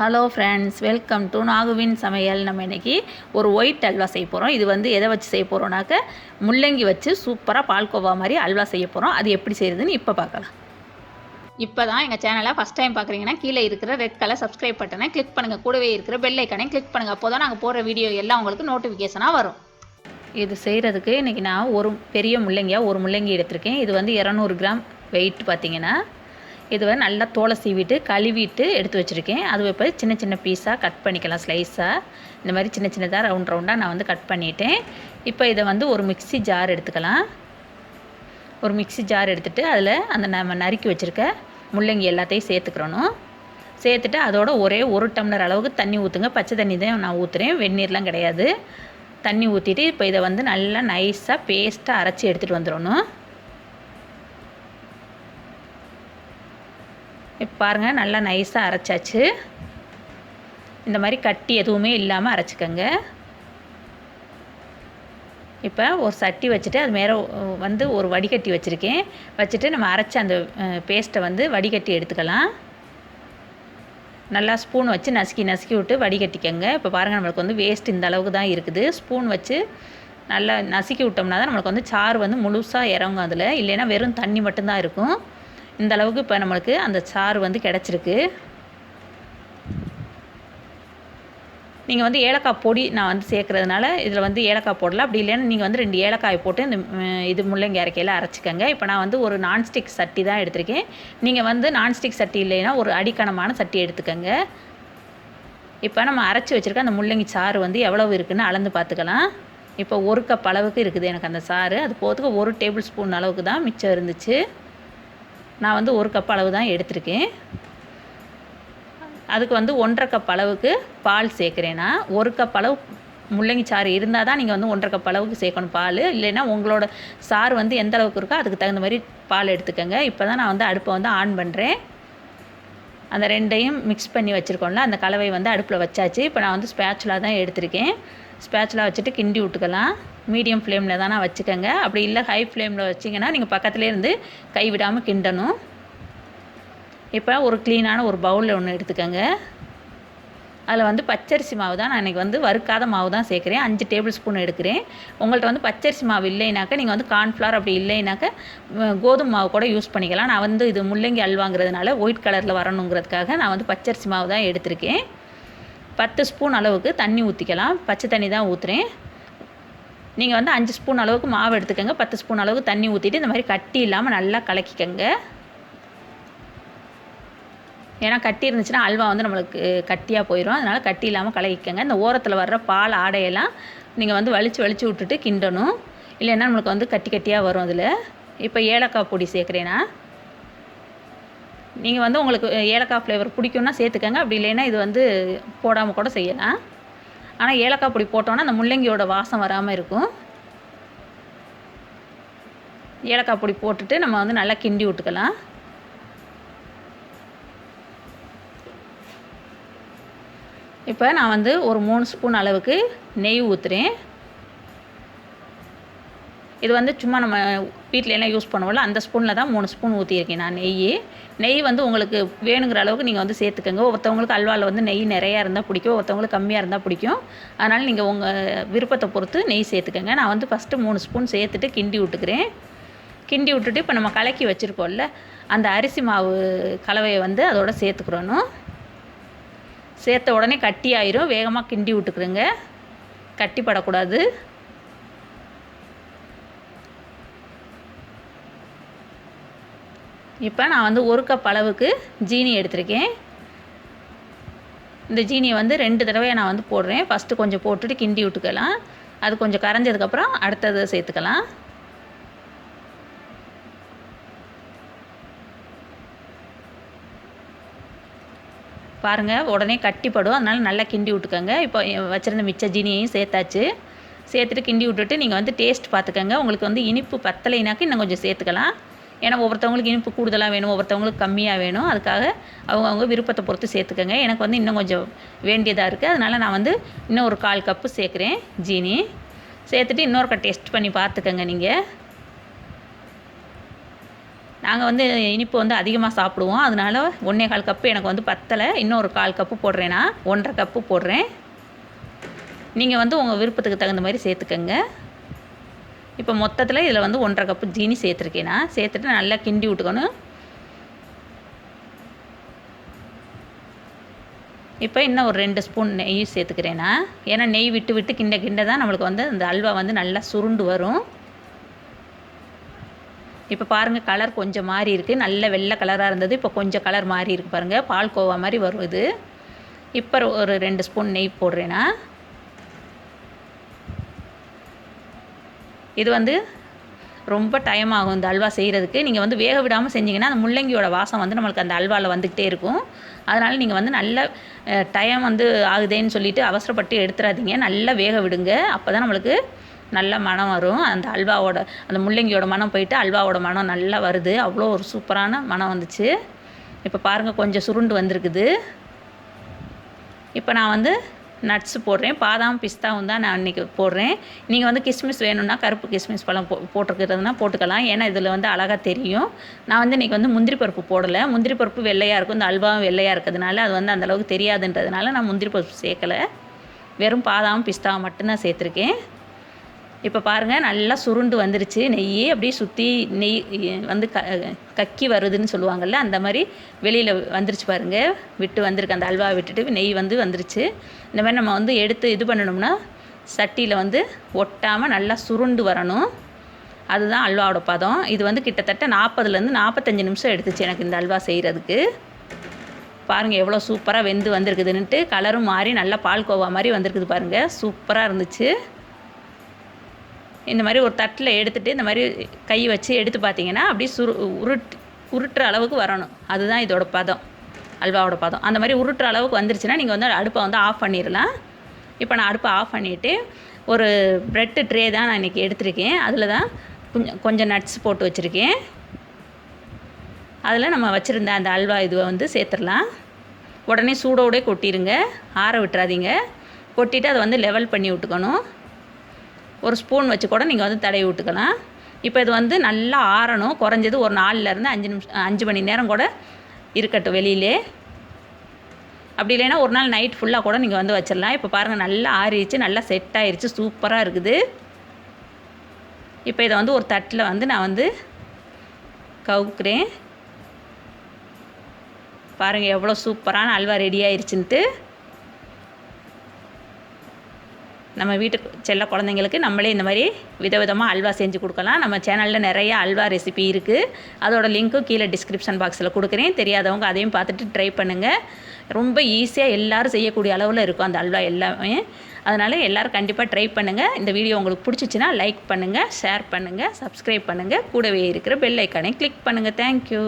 Hello friends, welcome to நாகுவின் சமையல். நம்ம இன்றைக்கி ஒரு ஒயிட் அல்வா செய்ய போகிறோம். இது வந்து எதை வச்சு செய்ய போகிறோம்னாக்க முள்ளங்கி வச்சு சூப்பராக பால்கோவா மாதிரி அல்வா செய்ய போகிறோம். அது எப்படி செய்கிறதுன்னு இப்போ பார்க்கலாம். இப்போ தான் எங்கள் சேனலை ஃபஸ்ட் டைம் பார்க்குறீங்கன்னா கீழே இருக்கிற ரெட் கலர் சப்ஸ்கிரைப் பட்டனை கிளிக் பண்ணுங்கள். கூடவே இருக்கிற பெல் ஐக்கானையும் கிளிக் பண்ணுங்கள். அப்போ தான் நாங்கள் போடுற வீடியோ எல்லாம் உங்களுக்கு நோட்டிஃபிகேஷனாக வரும். இது செய்கிறதுக்கு இன்றைக்கி நான் ஒரு பெரிய முள்ளங்கியாக ஒரு முள்ளங்கி எடுத்திருக்கேன். இது வந்து 200 கிராம் வெயிட் பார்த்திங்கன்னா. இதுவை நல்லா தோலை சீவிட்டு கழுவிட்டு எடுத்து வச்சுருக்கேன். அது இப்போ சின்ன சின்ன பீஸாக கட் பண்ணிக்கலாம். ஸ்லைஸாக இந்த மாதிரி சின்ன சின்னதாக ரவுண்டாக நான் வந்து கட் பண்ணிட்டேன். இப்போ இதை வந்து ஒரு மிக்ஸி ஜார் எடுத்துக்கலாம். ஒரு மிக்ஸி ஜார் எடுத்துகிட்டு அதில் அந்த நம்ம நறுக்கி வச்சுருக்க முள்ளங்கி எல்லாத்தையும் சேர்த்துக்கிறணும். சேர்த்துட்டு அதோட ஒரே 1 டம்ளர் அளவுக்கு தண்ணி ஊற்றுங்க. பச்சை தண்ணி தான் நான் ஊற்றுறேன், வெந்நீர்லாம் கிடையாது. தண்ணி ஊற்றிட்டு இப்போ இதை வந்து நல்லா நைஸாக பேஸ்ட்டாக அரைச்சி எடுத்துகிட்டு வந்துடணும். இப்போ பாருங்கள், நல்லா நைஸாக அரைச்சாச்சு. இந்த மாதிரி கட்டி எதுவுமே இல்லாமல் அரைச்சிக்கோங்க. இப்போ ஒரு சட்டி வச்சுட்டு அது மேலே வந்து ஒரு வடிகட்டி வச்சுருக்கேன். வச்சுட்டு நம்ம அரைச்ச அந்த பேஸ்ட்டை வந்து வடிகட்டி எடுத்துக்கலாம். நல்லா ஸ்பூன் வச்சு நசுக்கி விட்டு வடிகட்டிக்கங்க. இப்போ பாருங்கள், நம்மளுக்கு வந்து வேஸ்ட் இந்த அளவுக்கு தான் இருக்குது. ஸ்பூன் வச்சு நல்லா நசுக்கி விட்டோம்னா தான் நம்மளுக்கு வந்து சாறு வந்து முழுசாக இறங்கும். அதில் இல்லைன்னா வெறும் தண்ணி மட்டும்தான் இருக்கும். இந்த அளவுக்கு இப்போ நம்மளுக்கு அந்த சாறு வந்து கிடச்சிருக்கு. நீங்கள் வந்து ஏலக்காய் பொடி நான் வந்து சேர்க்குறதுனால இதில் வந்து ஏலக்காய் போடலாம். அப்படி இல்லைன்னா நீங்கள் வந்து 2 ஏலக்காய் போட்டு இந்த இது முள்ளங்கி அரைக்கையில் அரைச்சிக்கங்க. இப்போ நான் வந்து ஒரு நான்ஸ்டிக் சட்டி தான் எடுத்திருக்கேன். நீங்கள் வந்து நான்ஸ்டிக் சட்டி இல்லைன்னா ஒரு அடிக்கனமான சட்டி எடுத்துக்கோங்க. இப்போ நம்ம அரைச்சி வச்சுருக்க அந்த முள்ளங்கி சாறு வந்து எவ்வளவு இருக்குதுன்னு அளந்து பார்த்துக்கலாம். இப்போ 1 கப் அளவுக்கு இருக்குது எனக்கு அந்த சாறு. அது போகிறதுக்கு 1 டேபிள் ஸ்பூன் அளவுக்கு தான் மிச்சம் இருந்துச்சு. நான் வந்து 1 கப் அளவு தான் எடுத்திருக்கேன். அதுக்கு வந்து 1.5 கப் அளவுக்கு பால் சேர்க்குறேன்னா 1 கப் அளவு முள்ளங்கி சாறு இருந்தால் தான் நீங்கள் வந்து 1.5 கப் அளவுக்கு சேர்க்கணும் பால். இல்லைன்னா உங்களோட சாறு வந்து எந்த அளவுக்கு இருக்கோ அதுக்கு தகுந்த மாதிரி பால் எடுத்துக்கோங்க. இப்போ தான் நான் வந்து அடுப்பை வந்து ஆன் பண்ணுறேன். அந்த ரெண்டையும் மிக்ஸ் பண்ணி வச்சுருக்கோம்ல, அந்த கலவை வந்து அடுப்பில் வச்சாச்சு. இப்போ நான் வந்து ஸ்பேச்சுலா தான் எடுத்திருக்கேன். ஸ்பேச்சுலா வச்சுட்டு கிண்டி விட்டுக்கலாம். மீடியம் ஃப்ளேமில் தானே வச்சுக்கோங்க. அப்படி இல்லை ஹை ஃப்ளேமில் வச்சிங்கன்னா நீங்கள் பக்கத்துலேயே இருந்து கை விடாமல் கிண்டணும். இப்போ ஒரு க்ளீனான ஒரு பவுலில் ஒன்று எடுத்துக்கோங்க. அதில் வந்து பச்சரிசி மாவு தான் நான் இன்றைக்கி வந்து வறுக்காத மாவு தான் சேர்க்குறேன். 5 டேபிள் ஸ்பூன் எடுக்கிறேன். உங்கள்கிட்ட வந்து பச்சரிசி மாவு இல்லைனாக்கா நீங்கள் வந்து கார்ன்ஃப்ளவர் அப்படி இல்லைனாக்கா கோதுமை மாவு கூட யூஸ் பண்ணிக்கலாம். நான் வந்து இது முள்ளங்கி அல்வாங்கிறதுனால ஒயிட் கலரில் வரணுங்கிறதுக்காக நான் வந்து பச்சரிசி மாவு தான் எடுத்திருக்கேன். 10 ஸ்பூன் அளவுக்கு தண்ணி ஊற்றிக்கலாம். பச்சை தண்ணி தான் ஊற்றுறேன். நீங்கள் வந்து 5 ஸ்பூன் அளவுக்கு மாவு எடுத்துக்கோங்க. 10 ஸ்பூன் அளவுக்கு தண்ணி ஊற்றிட்டு இந்த மாதிரி கட்டி இல்லாமல் நல்லா கலக்கிக்கங்க. ஏன்னா கட்டி இருந்துச்சுன்னா அல்வா வந்து நம்மளுக்கு கட்டியாக போயிடும். அதனால் கட்டி இல்லாமல் கலக்கிக்கங்க. இந்த ஓரத்தில் வர்ற பால் ஆடையெல்லாம் நீங்கள் வந்து வலிச்சு விட்டுட்டு கிண்டணும். இல்லைன்னா நம்மளுக்கு வந்து கட்டியாக வரும். அதில் இப்போ ஏலக்காய் பொடி சேர்க்குறேன்னா நீங்கள் வந்து உங்களுக்கு ஏலக்காய் ஃப்ளேவர் பிடிக்கும்னா சேர்த்துக்கங்க. அப்படி இல்லைன்னா இது வந்து போடாமல் கூட செய்யலாம். ஆனால் ஏலக்காய் பொடி போட்டோன்னா அந்த முள்ளங்கியோட வாசம் வராமல் இருக்கும். ஏலக்காய் பொடி போட்டுட்டு நம்ம வந்து நல்லா கிண்டி விட்டுக்கலாம். இப்போ நான் வந்து ஒரு 3 ஸ்பூன் அளவுக்கு நெய் ஊற்றுறேன். இது வந்து சும்மா நம்ம வீட்டில் எல்லாம் யூஸ் பண்ணுவோம்ல, அந்த ஸ்பூனில் தான் 3 ஸ்பூன் ஊற்றியிருக்கேன் நான் நெய் வந்து உங்களுக்கு வேணுங்கிற அளவுக்கு நீங்கள் வந்து சேர்த்துக்கோங்க. ஒருத்தவங்களுக்கு அல்வாவில் வந்து நெய் நிறையா இருந்தால் பிடிக்கும், ஒருத்தவங்களுக்கு கம்மியாக இருந்தால் பிடிக்கும். அதனால் நீங்கள் உங்கள் விருப்பத்தை பொறுத்து நெய் சேர்த்துக்கோங்க. நான் வந்து ஃபஸ்ட்டு 3 ஸ்பூன் சேர்த்துட்டு கிண்டி விட்டுக்கிறேன். கிண்டி விட்டுட்டு இப்போ நம்ம கலக்கி வச்சுருக்கோம்ல, அந்த அரிசி மாவு கலவையை வந்து அதோட சேர்த்துக்கிறணும். சேர்த்த உடனே கட்டி ஆயிரும். வேகமாக கிண்டி விட்டுக்கிறேங்க, கட்டிப்படக்கூடாது. இப்போ நான் வந்து 1 கப் அளவுக்கு ஜீனி எடுத்திருக்கேன். இந்த ஜீனியை வந்து 2 தடவை நான் வந்து போடுறேன். ஃபஸ்ட்டு கொஞ்சம் போட்டுட்டு கிண்டி விட்டுக்கலாம். அது கொஞ்சம் கரைஞ்சதுக்கப்புறம் அடுத்தது சேர்த்துக்கலாம். பாருங்கள், உடனே கட்டிப்படும். அதனால் நல்லா கிண்டி விட்டுக்கோங்க. இப்போ வச்சுருந்த மிச்ச ஜீனியையும் சேர்த்தாச்சு. சேர்த்துட்டு கிண்டி விட்டுட்டு நீங்கள் வந்து டேஸ்ட் பார்த்துக்கோங்க. உங்களுக்கு வந்து இனிப்பு பத்தலைனாக்கா இன்னும் கொஞ்சம் சேர்த்துக்கலாம். ஏன்னா ஒவ்வொருத்தவங்களுக்கு இனிப்பு கூடுதலாக வேணும், ஒவ்வொருத்தவங்களுக்கு கம்மியாக வேணும். அதுக்காக அவங்க விருப்பத்தை பொறுத்து சேர்த்துக்கோங்க. எனக்கு வந்து இன்னும் கொஞ்சம் வேண்டியதாக இருக்குது. அதனால் நான் வந்து இன்னும் ஒரு 1/4 கப்பு சேர்க்குறேன் ஜீனி. சேர்த்துட்டு இன்னொருக்கா டேஸ்ட் பண்ணி பார்த்துக்கோங்க. நீங்கள் நாங்கள் வந்து இனிப்பு வந்து அதிகமாக சாப்பிடுவோம், அதனால 1/4 கப்பு எனக்கு வந்து பத்தலை, இன்னொரு 1/4 கப்பு போடுறேன்னா 1.5 கப்பு போடுறேன். நீங்கள் வந்து உங்கள் விருப்பத்துக்கு தகுந்த மாதிரி சேர்த்துக்கங்க. இப்போ மொத்தத்தில் இதில் வந்து 1.5 கப்பு ஜீனி சேர்த்துருக்கேன். நான் சேர்த்துட்டு நல்லா கிண்டி விட்டுக்கணும். இப்போ இன்னும் ஒரு 2 ஸ்பூன் நெய் சேர்த்துக்கிறேன்னா, ஏன்னா நெய் விட்டு விட்டு கிண்ட கிண்ட தான் நம்மளுக்கு வந்து அந்த அல்வா வந்து நல்லா சுருண்டு வரும். இப்போ பாருங்கள், கலர் கொஞ்சம் மாறி இருக்குது. நல்ல வெள்ளை கலராக இருந்தது, இப்போ கொஞ்சம் கலர் மாறி இருக்குது பாருங்கள், பால்கோவா மாதிரி வரும் இது. இப்போ ஒரு 2 ஸ்பூன் நெய் போடுறேன்னா, இது வந்து ரொம்ப டைம் ஆகும் இந்த அல்வா செய்கிறதுக்கு. நீங்கள் வந்து வேக விடாமல் செஞ்சிங்கன்னா அந்த முள்ளங்கியோட வாசம் வந்து நம்மளுக்கு அந்த அல்வாவில் வந்துக்கிட்டே இருக்கும். அதனால் நீங்கள் வந்து நல்ல டைம் வந்து ஆகுதேன்னு சொல்லிவிட்டு அவசரப்பட்டு எடுத்துடாதீங்க. நல்லா வேக விடுங்க. அப்போ தான் நம்மளுக்கு நல்ல மணம் வரும். அந்த அல்வாவோட அந்த முள்ளங்கியோட மணம் போயிட்டு அல்வாவோட மணம் நல்லா வருது. அவ்வளோ ஒரு சூப்பரான மணம் வந்துச்சு. இப்போ பாருங்கள், கொஞ்சம் சுருண்டு வந்திருக்குது. இப்போ நான் வந்து நட்ஸு போடுறேன். பாதாம் பிஸ்தாவும் தான் நான் இன்றைக்கி போடுறேன். நீங்கள் வந்து கிஸ்மிஸ் வேணும்னா கருப்பு கிஸ்மிஸ் பழம் போட்டிருக்கிறதுனா போட்டுக்கலாம். ஏன்னா இதில் வந்து அழகாக தெரியும். நான் வந்து இன்றைக்கி வந்து முந்திரி பருப்பு போடலை. முந்திரி பருப்பு வெள்ளையாக இருக்கும், இந்த அல்வாவும் வெள்ளையாக இருக்கிறதுனால அது வந்து அந்தளவுக்கு தெரியாதுன்றதுனால நான் முந்திரி பருப்பு சேர்க்கலை. வெறும் பாதாம் பிஸ்தாவை மட்டும்தான் சேர்த்துருக்கேன். இப்போ பாருங்கள், நல்லா சுருண்டு வந்துருச்சு. நெய் அப்படியே சுற்றி நெய் வந்து கக்கி வருதுன்னு சொல்லுவாங்கள்ல, அந்த மாதிரி வெளியில் வந்துருச்சு பாருங்கள். விட்டு வந்திருக்கு, அந்த அல்வா விட்டுட்டு நெய் வந்து வந்துருச்சு. இந்த மாதிரி நம்ம வந்து எடுத்து இது பண்ணணும்னா சட்டியில் வந்து ஒட்டாமல் நல்லா சுருண்டு வரணும். அதுதான் அல்வாவோட பதம். இது வந்து கிட்டத்தட்ட 40லேருந்து 45 நிமிஷம் எடுத்துச்சு எனக்கு இந்த அல்வா செய்கிறதுக்கு. பாருங்கள் எவ்வளோ சூப்பராக வெந்து வந்திருக்குதுன்ட்டு. கலரும் மாறி நல்லா பால்கோவா மாதிரி வந்திருக்குது பாருங்கள். சூப்பராக இருந்துச்சு. இந்த மாதிரி ஒரு தட்டில் எடுத்துகிட்டு இந்த மாதிரி கை வச்சு எடுத்து பார்த்தீங்கன்னா அப்படியே உருட்டுற அளவுக்கு வரணும். அதுதான் இதோட பதம், அல்வாவோட பதம். அந்த மாதிரி உருட்டுற அளவுக்கு வந்துருச்சுன்னா நீங்கள் வந்து அடுப்பை வந்து ஆஃப் பண்ணிடலாம். இப்போ நான் அடுப்பை ஆஃப் பண்ணிவிட்டு ஒரு ப்ரெட்டு ட்ரே தான் நான் இன்றைக்கி எடுத்திருக்கேன். அதில் தான் கொஞ்சம் நட்ஸ் போட்டு வச்சுருக்கேன். அதில் நம்ம வச்சுருந்த அந்த அல்வா இதுவை வந்து சேர்த்துடலாம். உடனே சூடோடே கொட்டிடுங்க, ஆற விட்டுறாதீங்க. கொட்டிட்டு அதை வந்து லெவல் பண்ணி விட்டுக்கணும். ஒரு ஸ்பூன் வச்சு கூட நீங்கள் வந்து தடவி விட்டுக்கலாம். இப்போ இது வந்து நல்லா ஆறணும். குறைஞ்சது ஒரு 4லேருந்து 5 மணி நேரம் கூட இருக்கட்டும் வெளியிலே. அப்படி இல்லைன்னா ஒரு நாள் நைட் ஃபுல்லாக கூட நீங்கள் வந்து வச்சிடலாம். இப்போ பாருங்கள், நல்லா ஆறிடுச்சு, நல்லா செட் ஆகிடுச்சு, சூப்பராக இருக்குது. இப்போ இதை வந்து ஒரு தட்டில் வந்து நான் வந்து கவுக்குறேன். பாருங்கள் எவ்வளோ சூப்பரான அல்வா ரெடி ஆயிடுச்சுன்ட்டு. நம்ம வீட்டு செல்ல குழந்தைங்களுக்கு நம்மளே இந்த மாதிரி விதவிதமாக அல்வா செஞ்சு கொடுக்கலாம். நம்ம சேனலில் நிறைய அல்வா ரெசிபி இருக்குது. அதோட லிங்க்கும் கீழே டிஸ்கிரிப்ஷன் பாக்ஸில் கொடுக்குறேன். தெரியாதவங்க அதையும் பார்த்துட்டு ட்ரை பண்ணுங்கள். ரொம்ப ஈஸியாக எல்லோரும் செய்யக்கூடிய அளவில் இருக்கும் அந்த அல்வா எல்லாமே. அதனால் எல்லோரும் கண்டிப்பாக ட்ரை பண்ணுங்கள். இந்த வீடியோ உங்களுக்கு பிடிச்சிச்சின்னா லைக் பண்ணுங்கள், ஷேர் பண்ணுங்கள், சப்ஸ்கிரைப் பண்ணுங்கள். கூடவே இருக்கிற பெல் ஐக்கானை கிளிக் பண்ணுங்கள். தேங்க்யூ.